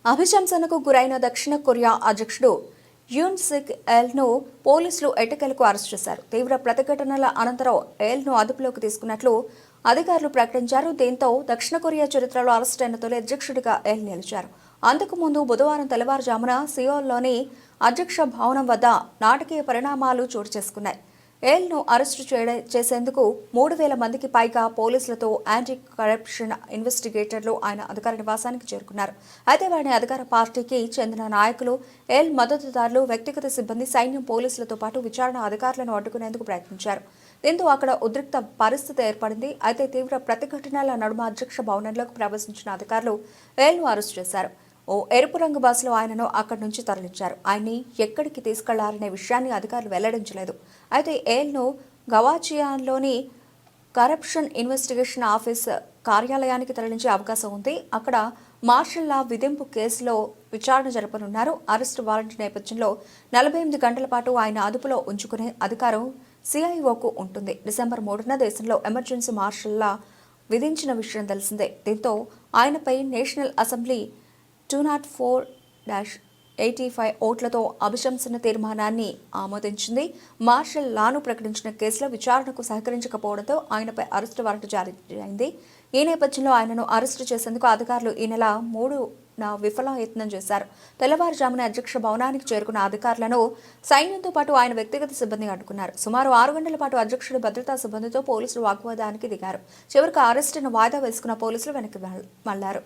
అభిశంసనకు గురైన దక్షిణ కొరియా అధ్యక్షుడు యూన్ సిక్ ఎల్ను పోలీసులు ఎట్టకేలకు అరెస్ట్ చేశారు. తీవ్ర ప్రతిఘటనల అనంతరం ఎల్ను అదుపులోకి తీసుకున్నట్లు అధికారులు ప్రకటించారు. దీంతో దక్షిణ కొరియా చరిత్రలో అరెస్ట్ అయిన తొలి అధ్యక్షుడిగా ఎల్ నిలిచారు. అంతకుముందు బుధవారం తెల్లవారుజామున సియోల్లోని అధ్యక్ష భవనం వద్ద నాటకీయ పరిణామాలు చోటు చేసుకున్నాయి. ఎల్ను అరెస్టు చేసేందుకు 3,000 మందికి పైగా పోలీసులతో యాంటీ కరప్షన్ ఇన్వెస్టిగేటర్లు ఆయన అధికార నివాసానికి చేరుకున్నారు. అయితే వారిని అధికార పార్టీకి చెందిన నాయకులు, ఎల్ మద్దతుదారులు, వ్యక్తిగత సిబ్బంది, సైన్యం, పోలీసులతో పాటు విచారణ అధికారులను అడ్డుకునేందుకు ప్రయత్నించారు. దీంతో అక్కడ ఉద్రిక్త పరిస్థితి ఏర్పడింది. అయితే తీవ్ర ప్రతిఘటనల నడుమ అధ్యక్ష భవనంలోకి ప్రవేశించిన అధికారులు ఎల్ను అరెస్టు చేశారు. ఓ ఎరుపు రంగు బస్సులో ఆయనను అక్కడి నుంచి తరలించారు. ఆయన్ని ఎక్కడికి తీసుకెళ్లారనే విషయాన్ని అధికారులు వెల్లడించలేదు. అయితే ఎల్ను గవాచియాన్లోని కరప్షన్ ఇన్వెస్టిగేషన్ ఆఫీస్ కార్యాలయానికి తరలించే అవకాశం ఉంది. అక్కడ మార్షల్ లా విధింపు కేసులో విచారణ జరపనున్నారు. అరెస్టు వారెంట్ నేపథ్యంలో 48 గంటల పాటు ఆయన అదుపులో ఉంచుకునే అధికారం సిఐఓకు ఉంటుంది. డిసెంబర్ 3న దేశంలో ఎమర్జెన్సీ మార్షల్ లా విధించిన విషయం తెలిసిందే. దీంతో ఆయనపై నేషనల్ అసెంబ్లీ 204-85 ఓట్లతో అభిశంసన తీర్మానాన్ని ఆమోదించింది. మార్షల్ లాను ప్రకటించిన కేసులో విచారణకు సహకరించకపోవడంతో ఆయనపై అరెస్టు వారెంట్ జారీ అయింది. ఈ నేపథ్యంలో ఆయనను అరెస్టు చేసేందుకు అధికారులు ఈ నెల 3న విఫలయత్నం చేశారు. తెల్లవారుజామున అధ్యక్ష భవనానికి చేరుకున్న అధికారులను సైన్యంతో పాటు ఆయన వ్యక్తిగత సిబ్బంది అడ్డుకున్నారు. సుమారు 6 గంటల పాటు అధ్యక్షుడి భద్రతా సిబ్బందితో పోలీసులు వాగ్వాదానికి దిగారు. చివరికి అరెస్టును వాయిదా వేసుకున్న పోలీసులు వెనక్కి మళ్లారు.